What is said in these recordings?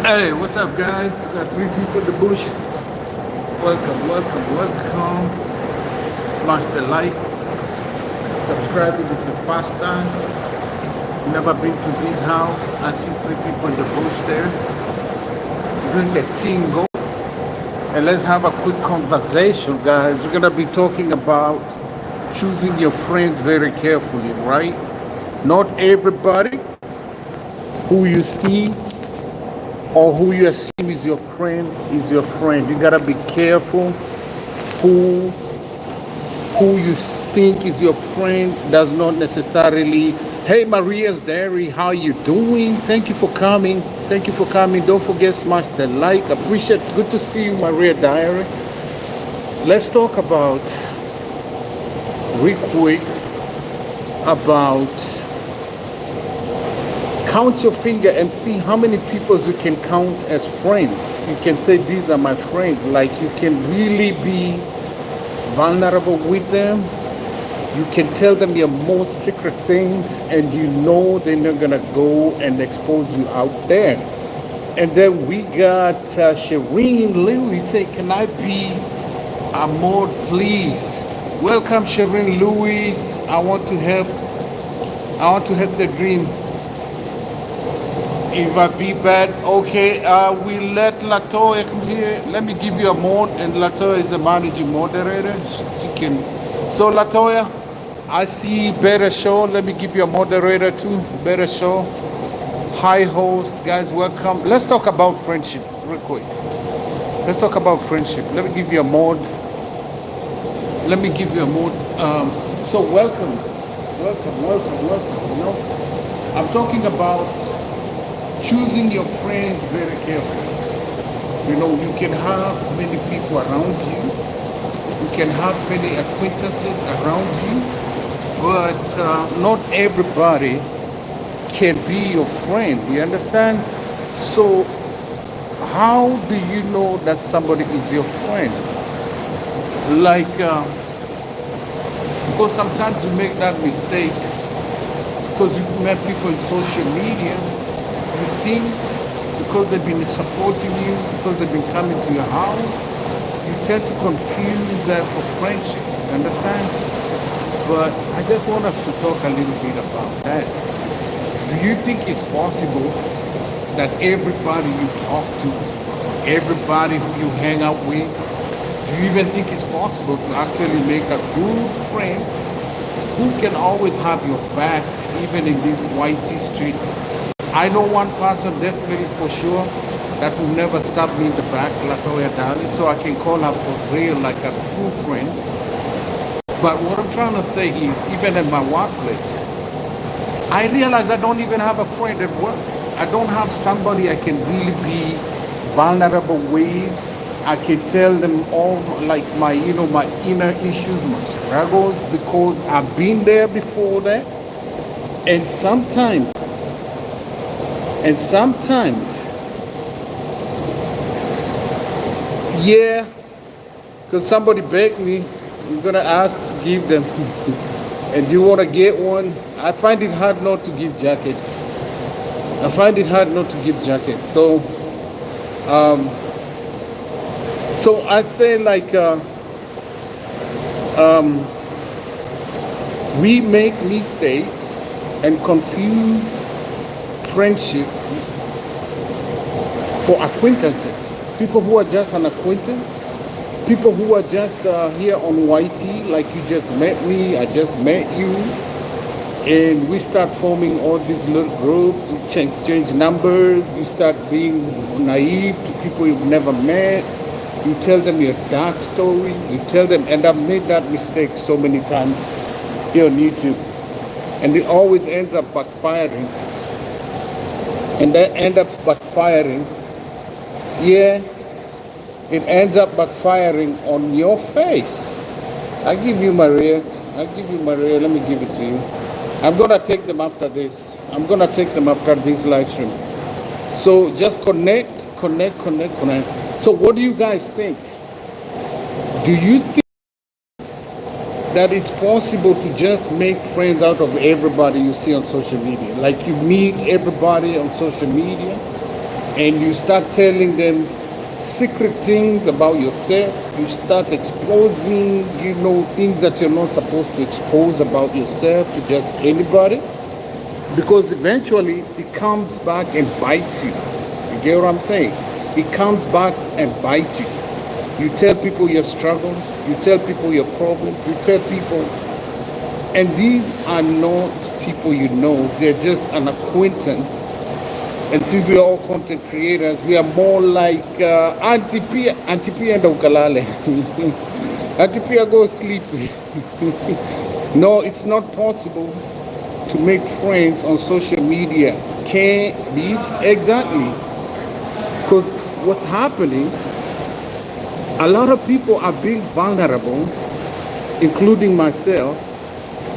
Hey, what's up, guys? Got three people in the bush. Welcome, welcome, welcome. Smash the like, subscribe if it's your first time. Never been to this house. I see three people in the bush there. Doing the tingo. And let's have a quick conversation, guys. We're gonna be talking about choosing your friends very carefully, right? Not everybody who you see or who you assume is your friend is your friend. You gotta be careful who who you think is your friend does not necessarily. Hey, Maria's Dairy, how you doing? Thank you for coming. Thank you for coming. Don't forget smash the like. Appreciate. Good to see you, Maria Diary. Let's talk about real quick about count your finger and see how many people you can count as friends. You can say these are my friends. Like you can really be vulnerable with them. You can tell them your most secret things, and you know they're not gonna go and expose you out there. And then we got Shireen Lewis say, "Can I be a mod, please?" Welcome, Shireen Lewis. I want to help. I want to help the dream. If I be bad, okay. We let Latoya come here. Let me give you a mod, and Latoya is the managing moderator. She can. So Latoya, I see Better Show. Let me give you a moderator too. Better Show. Hi host, guys. Welcome. Let's talk about friendship real quick. Let's talk about friendship. Let me give you a mod. Let me give you a mod. So welcome, welcome, welcome, welcome. You know, I'm talking about choosing your friends very carefully. You know, you can have many people around you. You can have many acquaintances around you, but not everybody can be your friend. You understand? So, how do you know that somebody is your friend? Like, because sometimes you make that mistake because you met people in social media. You think because they've been supporting you, because they've been coming to your house, you tend to confuse that for friendship. You understand? But I just want us to talk a little bit about that. Do you think it's possible that everybody you talk to, everybody who you hang out with, do you even think it's possible to actually make a good friend who can always have your back, even in this whitey street? I know one person definitely for sure that will never stab me in the back, Latoya Dali, so I can call her for real like a true friend. But what I'm trying to say is, even in my workplace, I realize I don't even have a friend at work. I don't have somebody I can really be vulnerable with. I can tell them all like my, my inner issues, my struggles, because I've been there before that. And sometimes, and sometimes, yeah, because somebody begged me, I'm gonna ask to give them. And you wanna get one? I find it hard not to give jackets. I find it hard not to give jackets. Um, so I say like we make mistakes and confuse friendship for acquaintances. People who are just an acquaintance, people who are just here on YT, like you just met me, I just met you, and we start forming all these little groups, you exchange numbers, you start being naive to people you've never met, you tell them your dark stories, you tell them, and I've made that mistake so many times here on YouTube, and it always ends up backfiring, and that ends up backfiring, yeah, it ends up backfiring on your face. I give you Maria. I give you Maria. Let me give it to you. I'm gonna take them after this. I'm gonna take them after this live stream. So just connect, connect, connect, connect. So what do you guys think? Do you think that it's possible to just make friends out of everybody you see on social media? Like you meet everybody on social media and you start telling them secret things about yourself. You start exposing, things that you're not supposed to expose about yourself to just anybody, because eventually it comes back and bites you. You get what I'm saying? It comes back and bites you. You tell people your struggles, you tell people your problems, you tell people, and these are not people you know, they're just an acquaintance. And since we are all content creators, we are more like Auntie Pia and Ukalale. Auntie Pia go sleep. No, it's not possible to make friends on social media. Can't be exactly. Because what's happening, a lot of people are being vulnerable, including myself,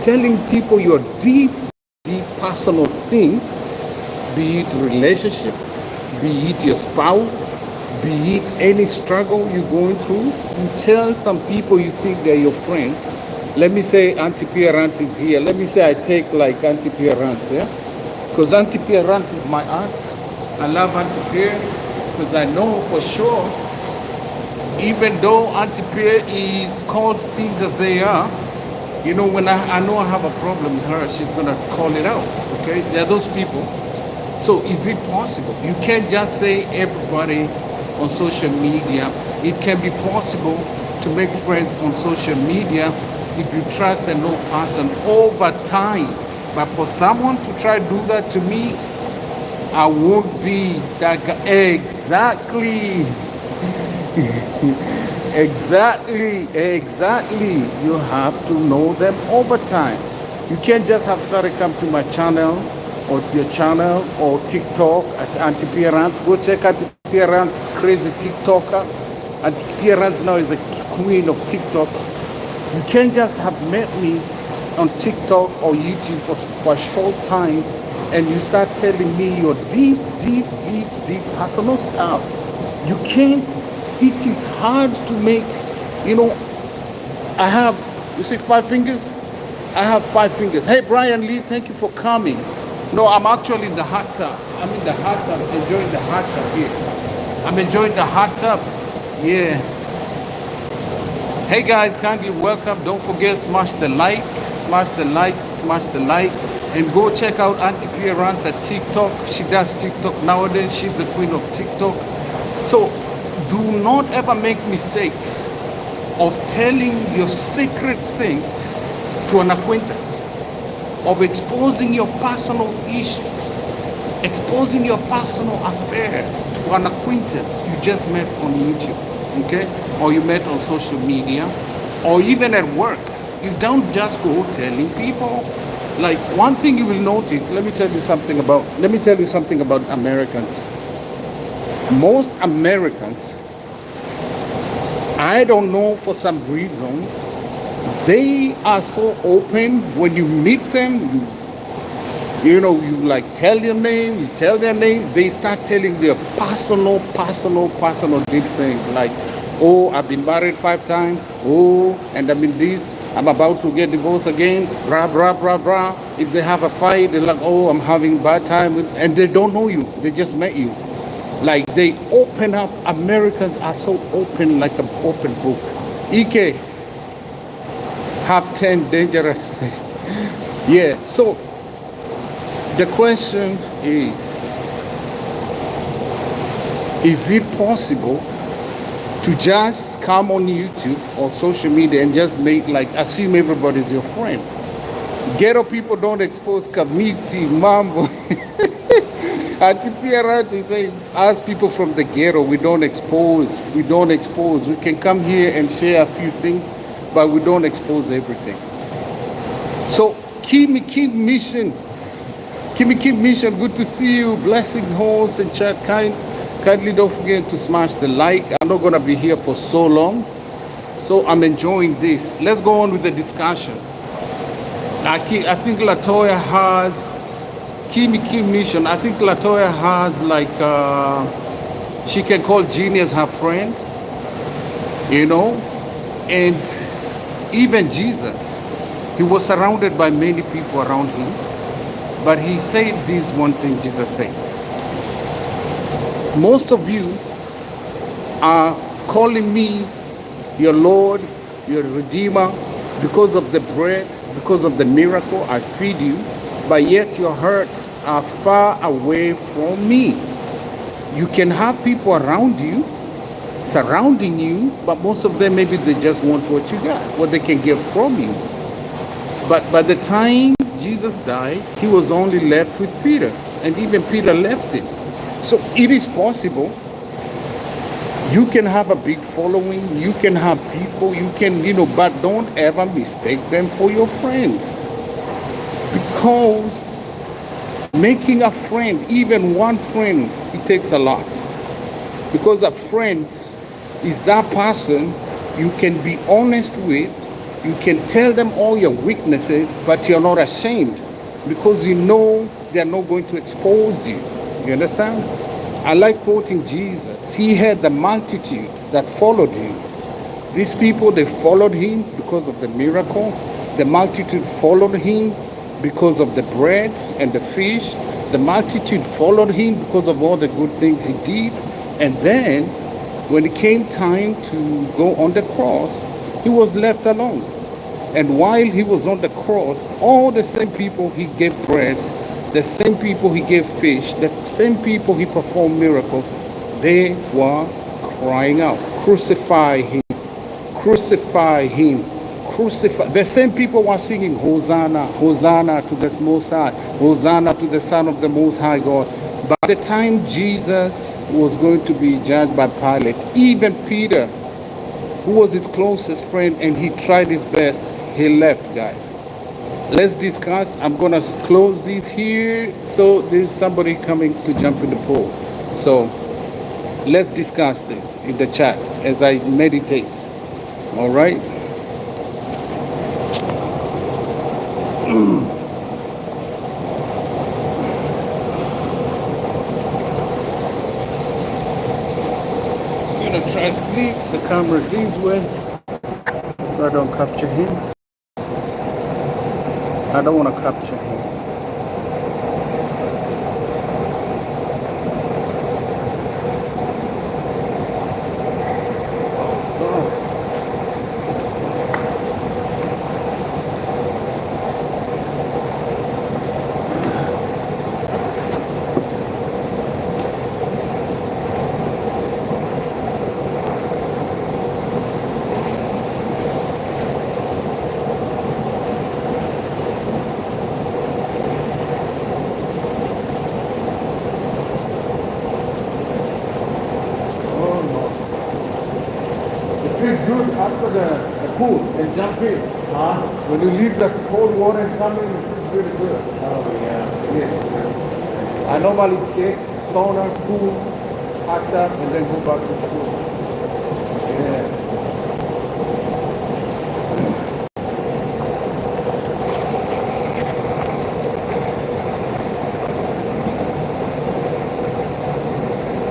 telling people your deep personal things, be it relationship, be it your spouse, be it any struggle you're going through. You tell some people you think they're your friend. Let me say Auntie Pierrant is here. Let me say I take like Auntie Pierrant, yeah? Because Auntie Pierrant is my aunt. I love Auntie Pierre because I know for sure, even though Auntie Pierre is calls things as they are, when I know I have a problem with her, she's going to call it out, okay? There are those people. So is it possible? You can't just say everybody on social media. It can be possible to make friends on social media if you trust and know person over time. But for someone to try to do that to me, I won't be that guy. Exactly. Exactly. You have to know them over time. You can't just have started come to my channel or to your channel or TikTok at Auntie Pierrant. Go check Auntie Pierrant's crazy TikToker. Auntie Pierrant now is a queen of TikTok. You can't just have met me on TikTok or YouTube for a short time and you start telling me your deep personal stuff. You can't. It is hard to make, I have, you see 5 fingers? I have 5 fingers. Hey, Brian Lee, thank you for coming. No, I'm actually in the hot tub. I'm in the hot tub, enjoying the hot tub here. I'm enjoying the hot tub. Yeah. Hey guys, kindly welcome. Don't forget, smash the like, and go check out Auntie Pierrant at TikTok. She does TikTok nowadays. She's the queen of TikTok. So do not ever make mistakes of telling your secret things to an acquaintance, of exposing your personal issues, exposing your personal affairs to an acquaintance you just met on YouTube, okay? Or you met on social media, or even at work. You don't just go telling people. Like one thing you will notice, let me tell you something about Americans. Most Americans, I don't know, for some reason, they are so open. When you meet them, you like tell your name, you tell their name, they start telling their personal deep things, like, oh, I've been married 5 times, oh, and I'm in this, I'm about to get divorced again, blah, blah, blah, blah. If they have a fight, they're like, oh, I'm having a bad time, and they don't know you, they just met you. Like, they open up. Americans are so open, like an open book. EK, have 10 dangerous. Yeah, so the question is it possible to just come on YouTube or social media and just assume everybody's your friend? Ghetto people don't expose community, mambo. Auntie Pierrant is saying, as people from the ghetto, we don't expose. We can come here and share a few things, but we don't expose everything. So, Kimi Mission, good to see you. Blessings, host and chat. Kindly don't forget to smash the like. I'm not going to be here for so long, so I'm enjoying this. Let's go on with the discussion. I think Latoya has Kimi Mission. I think Latoya has she can call Genius her friend, and even Jesus, he was surrounded by many people around him, but he said this one thing Jesus said. Most of you are calling me your Lord, your Redeemer, because of the bread, because of the miracle I feed you, but yet your hearts are far away from me. You can have people around you, surrounding you, but most of them maybe they just want what you got, what they can get from you. But by the time Jesus died, he was only left with Peter, and even Peter left him. So it is possible you can have a big following, you can have people, you can, but don't ever mistake them for your friends. Because making a friend, even one friend, it takes a lot. Because a friend is that person you can be honest with, you can tell them all your weaknesses, but you're not ashamed because you know they're not going to expose you. You understand? I like quoting Jesus. He had the multitude that followed him. These people, they followed him because of the miracle. The multitude followed him because of the bread and the fish. The multitude followed him because of all the good things he did. And then, when it came time to go on the cross, he was left alone. And while he was on the cross, all the same people he gave bread, the same people he gave fish, the same people he performed miracles, they were crying out, crucify him, crucify him, crucify. The same people were singing, Hosanna, Hosanna to the Most High, Hosanna to the Son of the Most High God. By the time Jesus was going to be judged by Pilate, even Peter, who was his closest friend and he tried his best, he left, guys. Let's discuss. I'm going to close this here. So there's somebody coming to jump in the pool. So let's discuss this in the chat as I meditate. All right? I'm going to try to leave the camera this way so I don't capture him. I don't want to capture him. It's good after the pool and jump in. Huh? When you leave the cold water and come in, it feels really good. Oh, yeah. Yeah. I normally take sauna, pool, hot tub, and then go back to the pool. Yeah.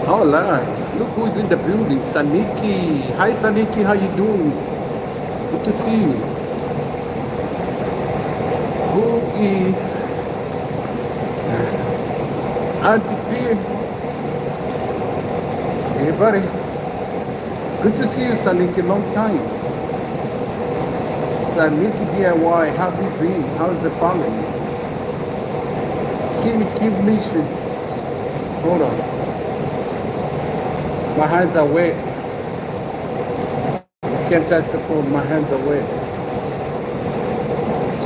All right. Look who's in the building. Saniki. Hi, Saniki. How you doing? Good to see you. Who is Auntie P? Hey, buddy. Good to see you, Saniki. Long time. Saniki DIY. How have you been? How's the family? Keep mission. Hold on. My hands are wet. I can't touch the phone. My hands are wet.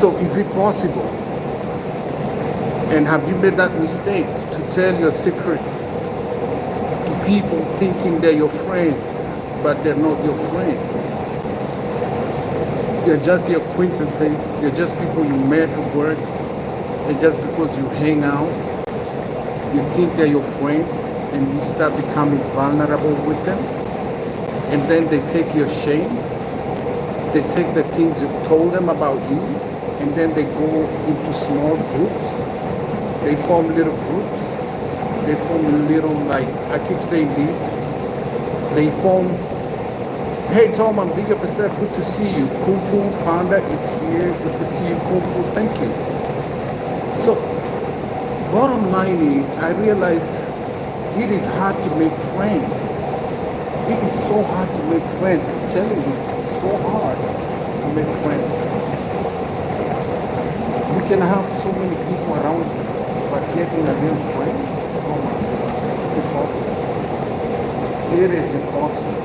So is it possible? And have you made that mistake to tell your secret to people thinking they're your friends, but they're not your friends? They're just your acquaintances. They're just people you met at work. And just because you hang out, you think they're your friends, and you start becoming vulnerable with them, and then they take your shame, they take the things you've told them about you, and then they go into small groups, they form little groups, they form little, like, I keep saying this, they form, hey Tom, I'm Big Up Yourself, good to see you, Kung Fu Panda is here, good to see you, Kung Fu, thank you. So, bottom line is, I realize It is hard to make friends. It is so hard to make friends. I'm telling you, it's so hard to make friends. You can have so many people around you, but getting a real friend, oh my God, it's impossible. It is impossible.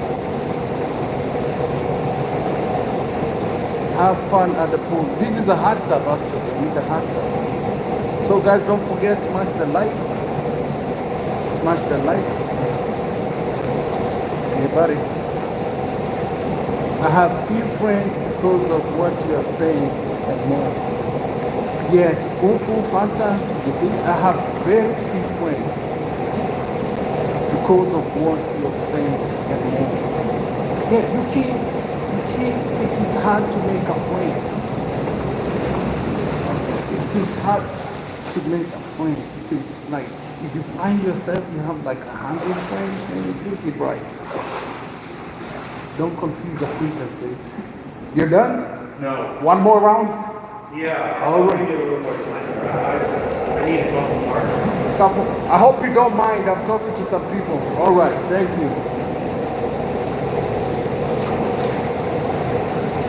Have fun at the pool. This is a hot tub actually. I need a hot tub. So guys, don't forget, smash the like. Smash the like. Anybody? I have few friends because of what you are saying and more. Yes, Kung Fu Fanta, you see, I have very few friends because of what you're saying and more. Yeah, it is hard to make a friend. It is hard to make a friend. It is like, if you find yourself, you have like 100 friends, and you think it right. Don't confuse acquaintances. You're done? No. One more round? Yeah. All I'm right. gonna give it a little more time. I need a couple more. Couple. I hope you don't mind. I'm talking to some people. All right. Thank you.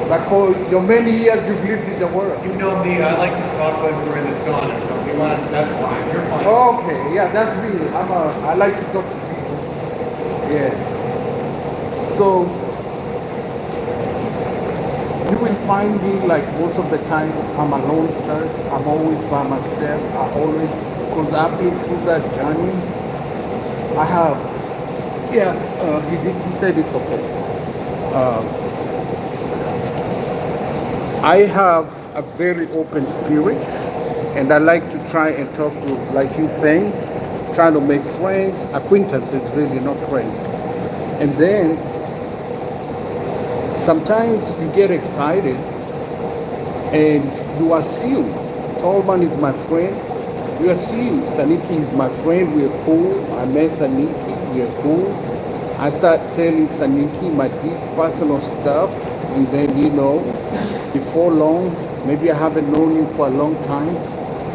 Like for your many years you've lived in the world. You know me, I like to talk when we're in the sauna, so if you want, that's fine. You're fine. Okay. Yeah, that's me. I like to talk to people. Yeah. So you will find me like most of the time I'm alone sir. I'm always by myself. Because I've been through that journey. I have, yeah, he said it's okay. I have a very open spirit and I like to try and talk to, like you saying, trying to make friends, acquaintances really, not friends. And then sometimes you get excited and you assume Tolman is my friend. You assume Saniki is my friend. We're cool. I met Saniki. We're cool. I start telling Saniki my deep personal stuff, and then before long, maybe I haven't known you for a long time.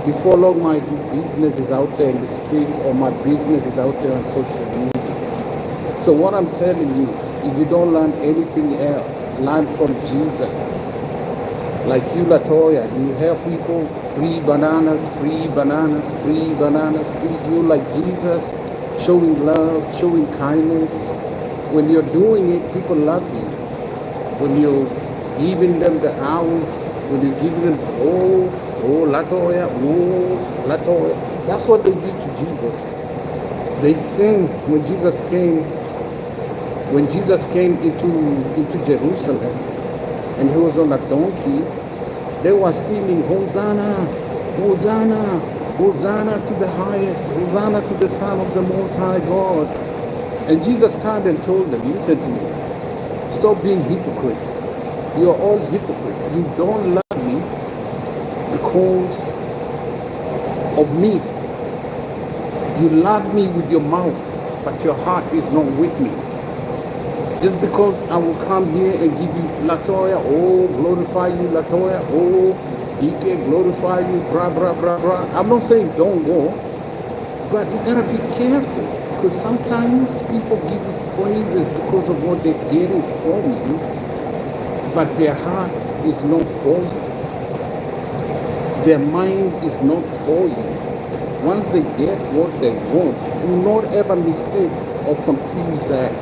Before long, my business is out there in the streets, or my business is out there on social media. So what I'm telling you, if you don't learn anything else, learn from Jesus. Like you, Latoya, you help people, free bananas, free bananas, free bananas, free. You like Jesus, showing love, showing kindness. When you're doing it, people love you. When you're giving them the house, when you're giving them, Latoya, Latoya. That's what they did to Jesus. They sing when Jesus came into Jerusalem and he was on a donkey, they were singing, Hosanna, Hosanna, Hosanna to the highest, Hosanna to the Son of the Most High God. And Jesus turned and told them, listen to me, stop being hypocrites. You're all hypocrites. You don't love me because of me. You love me with your mouth, but your heart is not with me. Just because I will come here and give you Latoya, glorify you, Latoya, Ike, glorify you, blah, blah, blah, blah. I'm not saying don't go, but you gotta be careful, because sometimes people give you praises because of what they're getting from you, but their heart is not for you. Their mind is not for you. Once they get what they want, do not ever mistake or confuse that.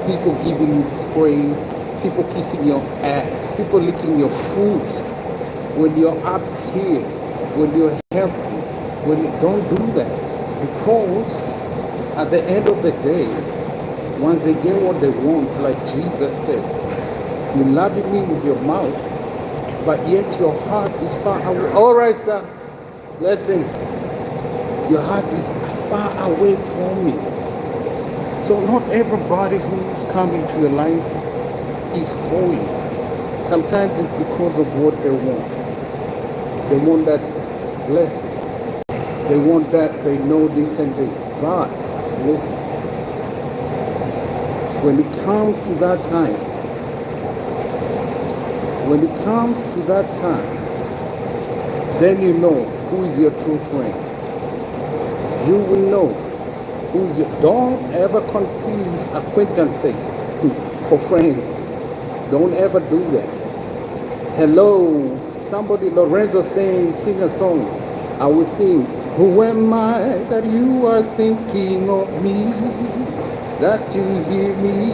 People giving you praise, people kissing your ass, people licking your foot. When you're up here, when you're healthy, when you don't do that. Because at the end of the day, once they get what they want, like Jesus said, you love me with your mouth, but yet your heart is far away. All right, sir. Blessings. Your heart is far away from me. So not everybody who's coming to your life is for you. Sometimes it's because of what they want. They want that blessing. They want that, they know this and this. But listen, when it comes to that time, then you know who is your true friend. You will know Don't ever confuse acquaintances for friends. Don't ever do that. Hello, somebody, Lorenzo saying, sing a song. I will sing. Who am I that you are thinking of me? That you hear me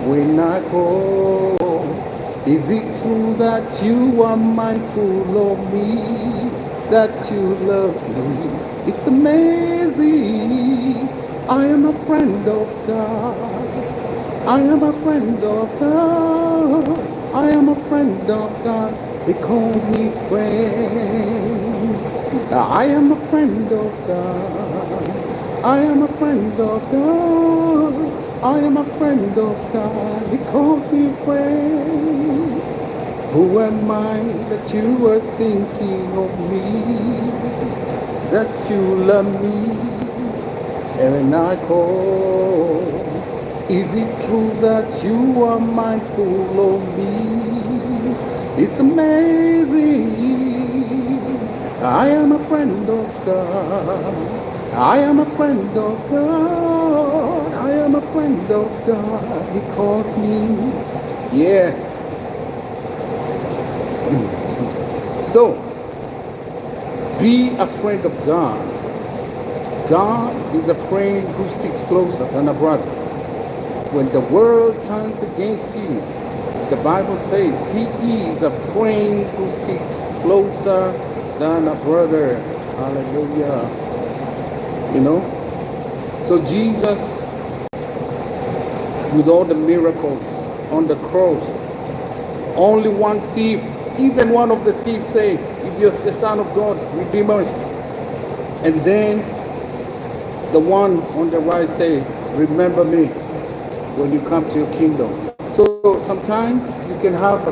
when I call? Is it true that you are mindful of me? That you love me? It's amazing. I am a friend of God. I am a friend of God. I am a friend of God. He calls me friend. I am a friend of God. I am a friend of God. I am a friend of God. He calls me friend. Who am I that you are thinking of me? That you love me and I call? Is it true that you are mindful of me? It's amazing. I am a friend of God. I am a friend of God. I am a friend of God. He calls me. Yeah. So, be a friend of God. God is a friend who sticks closer than a brother. When the world turns against you, the Bible says he is a friend who sticks closer than a brother. Hallelujah. You know? So Jesus, with all the miracles on the cross, only one thief, even one of the thieves say, if you're the Son of God, redeem us. And then the one on the right say, remember me when you come to your kingdom. So sometimes you can have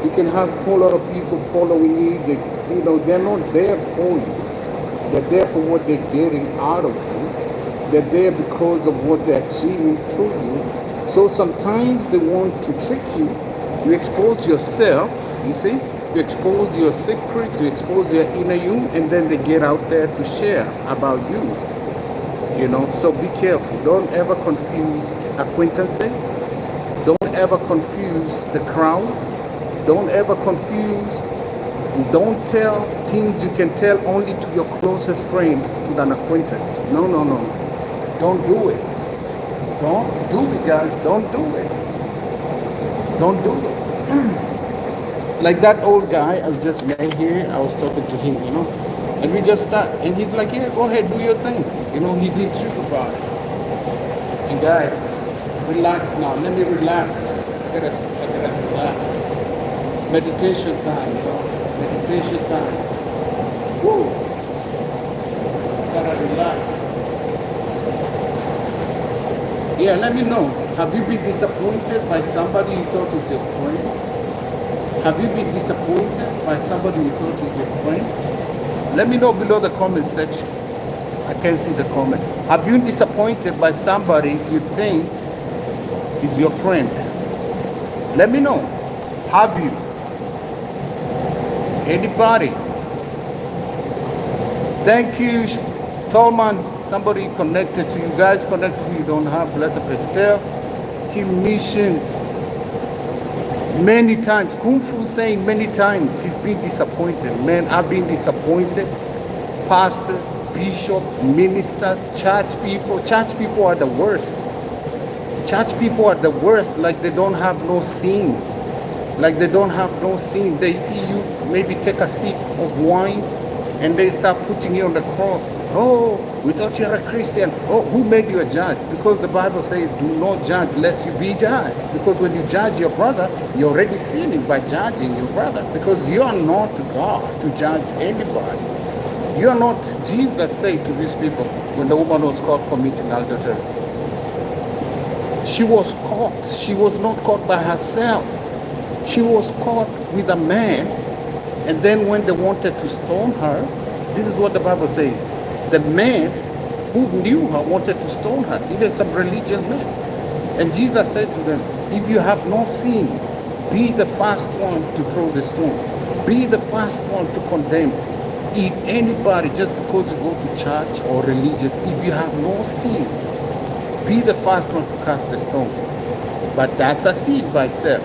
you can have a whole lot of people following you. They're not there for you. They're there for what they're getting out of you. They're there because of what they're achieving through you. So sometimes they want to trick you. You expose yourself, you see? You expose your secrets, you expose your inner you, and then they get out there to share about you. So be careful. Don't ever confuse acquaintances. Don't ever confuse the crowd. Don't ever confuse. Don't tell things you can tell only to your closest friend than acquaintance. No, no, no. Don't do it. Don't do it, guys. Don't do it. Don't do it. Like that old guy I just met here, I was talking to him, and we just start, and he's like, yeah, go ahead, do your thing. He did trip about it. And guys, relax now. Let me relax. I gotta relax. Meditation time, Meditation time. Woo! Gotta relax. Yeah, let me know. Have you been disappointed by somebody you thought was your friend? Have you been disappointed by somebody you thought was your friend? Let me know below the comment section. I can't see the comment. Have you been disappointed by somebody you think is your friend? Let me know. Have you? Anybody? Thank you, Tolman. Somebody connected to you guys, connected to you don't have. Blessed yourself. Keep mission. Many times, Kung Fu saying many times he's been disappointed. Man, I've been disappointed. Pastors, bishops, ministers, church people. Church people are the worst. Church people are the worst, like they don't have no sin. Like they don't have no sin. They see you maybe take a sip of wine and they start putting you on the cross. Oh, we thought you're a Christian. Oh, who made you a judge? Because the Bible says, do not judge lest you be judged. Because when you judge your brother, you're already sinning by judging your brother. Because you are not God to judge anybody. You are not, Jesus said to these people when the woman was caught committing adultery. She was caught. She was not caught by herself. She was caught with a man. And then when they wanted to stone her, this is what the Bible says. The man who knew her wanted to stone her, even some religious men. And Jesus said to them, if you have no sin, be the first one to throw the stone. Be the first one to condemn. If anybody, just because you go to church or religious, if you have no sin, be the first one to cast the stone. But that's a sin by itself.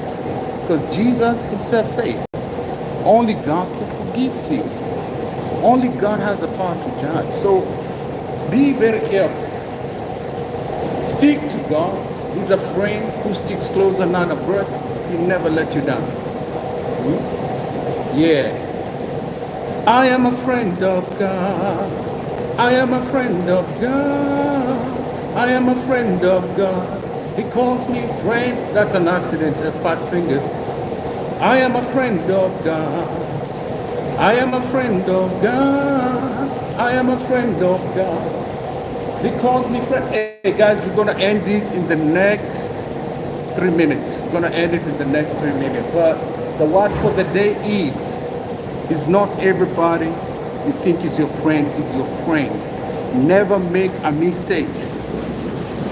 Because Jesus himself said, only God can forgive sin. Only God has the power to judge. So be very careful. Stick to God. He's a friend who sticks closer than a brother. He'll never let you down. Yeah. I am a friend of God. I am a friend of God. I am a friend of God. He calls me friend. That's an accident, a fat finger. I am a friend of God. I am a friend of God. I am a friend of God. He calls me friend. Hey guys, we're going to end this in the next 3 minutes. We're going to end it in the next 3 minutes. But the word for the day is not everybody you think is your friend is your friend. Never make a mistake.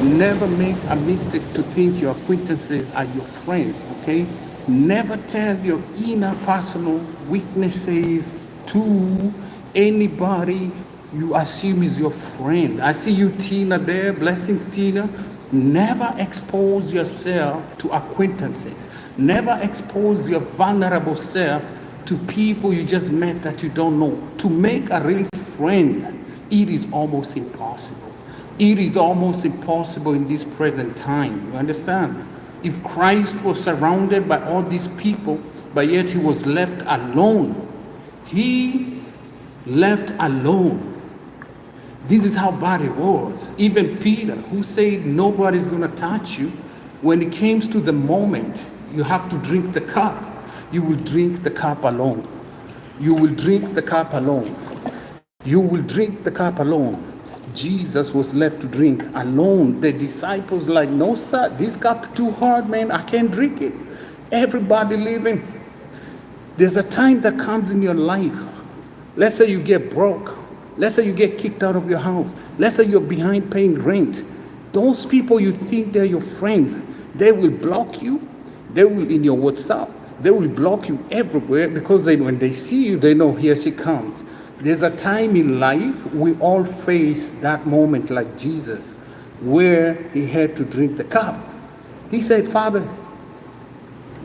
Never make a mistake to think your acquaintances are your friends, okay? Never tell your inner personal weaknesses to anybody you assume is your friend. I see you, Tina, there. Blessings, Tina. Never expose yourself to acquaintances. Never expose your vulnerable self to people you just met that you don't know. To make a real friend, it is almost impossible. It is almost impossible in this present time. You understand? If Christ was surrounded by all these people, but yet he was left alone, he left alone. This is how bad it was. Even Peter, who said nobody's going to touch you, when it came to the moment you have to drink the cup, you will drink the cup alone. You will drink the cup alone. You will drink the cup alone. Jesus was left to drink alone. The disciples like, no sir, this cup too hard, man. I can't drink it. Everybody leaving. There's a time that comes in your life. Let's say you get broke. Let's say you get kicked out of your house. Let's say you're behind paying rent. Those people you think they're your friends, they will block you. They will in your WhatsApp. They will block you everywhere because when they see you, they know here she comes. There's a time in life we all face that moment like Jesus, where he had to drink the cup. He said, Father,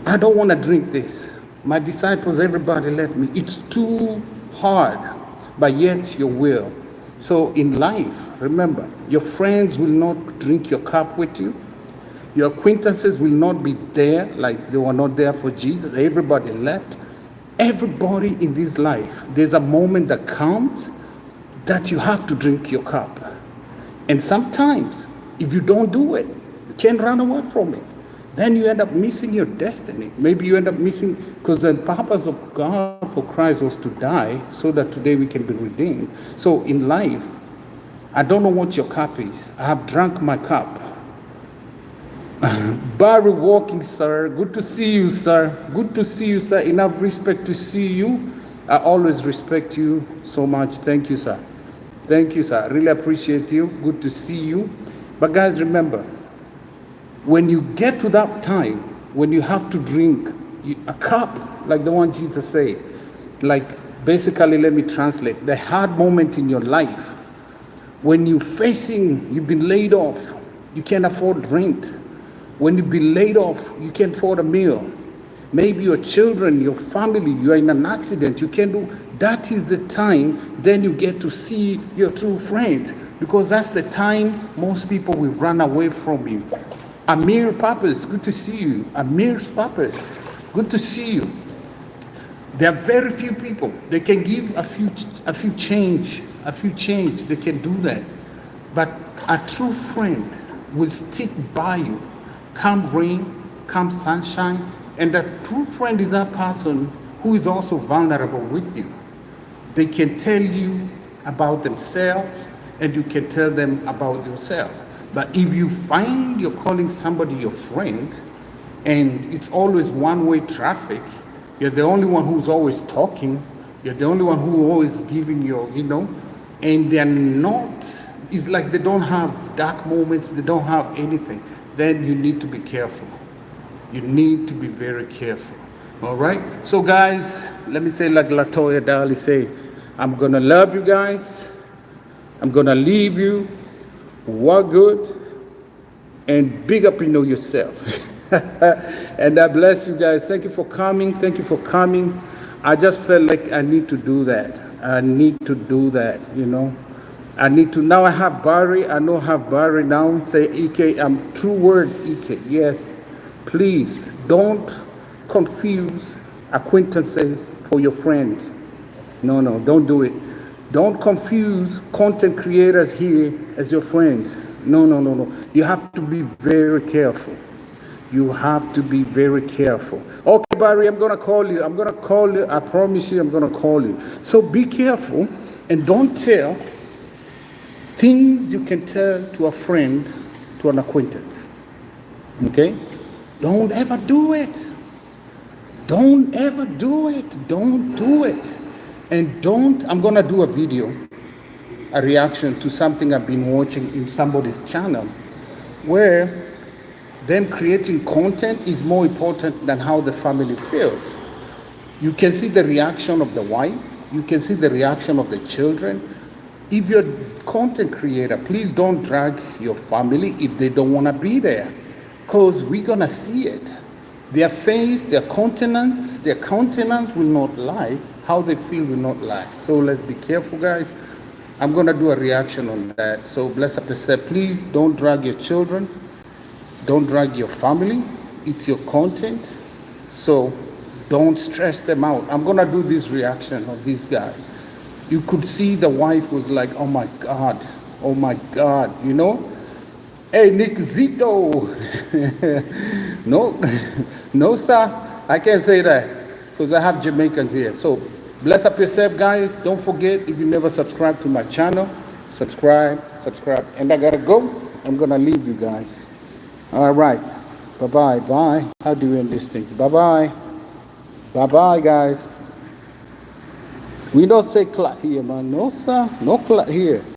I don't want to drink this. My disciples, everybody left me. It's too hard, but yet your will. So in life, remember, your friends will not drink your cup with you. Your acquaintances will not be there like they were not there for Jesus. Everybody left. Everybody in this life, there's a moment that comes that you have to drink your cup. And sometimes, if you don't do it, you can't run away from it. Then you end up missing your destiny. Maybe you end up missing, because the purpose of God for Christ was to die so that today we can be redeemed. So in life, I don't know what your cup is. I have drunk my cup. Barry Walking, sir. Good to see you, sir. Good to see you, sir. Enough respect to see you. I always respect you so much. Thank you, sir. Thank you, sir. I really appreciate you. Good to see you. But guys, remember, when you get to that time, when you have to drink a cup, like the one Jesus said, like basically, let me translate, the hard moment in your life, when you've been laid off, you can't afford rent. When you've been laid off, you can't afford a meal. Maybe your children, your family, you are in an accident, you can't do. That is the time then you get to see your true friends, because that's the time most people will run away from you. Amir Pappas, good to see you. Amir's Pappas, good to see you. There are very few people. They can give a few change. They can do that. But a true friend will stick by you. Come rain, come sunshine, and that true friend is that person who is also vulnerable with you. They can tell you about themselves, and you can tell them about yourself. But if you find you're calling somebody your friend, and it's always one-way traffic, you're the only one who's always talking, you're the only one who's always giving your, and they're not, it's like they don't have dark moments, they don't have anything. Then you need to be careful. You need to be very careful. All right? So guys, let me say like Latoya Dali say, I'm going to love you guys. I'm going to leave you. Walk good. And big up, yourself. And I bless you guys. Thank you for coming. Thank you for coming. I just felt like I need to do that. I need to do that, I need to. Now I have Barry. I know I have Barry now. Say, EK, 2 words, EK. Yes. Please don't confuse acquaintances for your friends. No, don't do it. Don't confuse content creators here as your friends. No. You have to be very careful. You have to be very careful. Okay, Barry, I'm going to call you. I promise you I'm going to call you. So be careful and don't tell things you can tell to a friend, to an acquaintance. Okay? Don't ever do it. Don't ever do it. Don't do it. And I'm going to do a video, a reaction to something I've been watching in somebody's channel, where them creating content is more important than how the family feels. You can see the reaction of the wife. You can see the reaction of the children. If you're a content creator, please don't drag your family if they don't want to be there, because we're going to see it. Their face, their countenance will not lie. How they feel will not lie. So let's be careful, guys. I'm going to do a reaction on that. So bless up yourself. Please don't drag your children. Don't drag your family. It's your content. So don't stress them out. I'm going to do this reaction of this guy. You could see the wife was like, oh my God, Hey, Nick Zito. No, sir, I can't say that because I have Jamaicans here. So bless up yourself, guys. Don't forget, if you never subscribe to my channel, subscribe. And I got to go. I'm going to leave you guys. All right. Bye-bye. Bye. How do you end this thing? Bye-bye. Bye-bye, guys. We don't say clot here, man. No, sir. No clot here.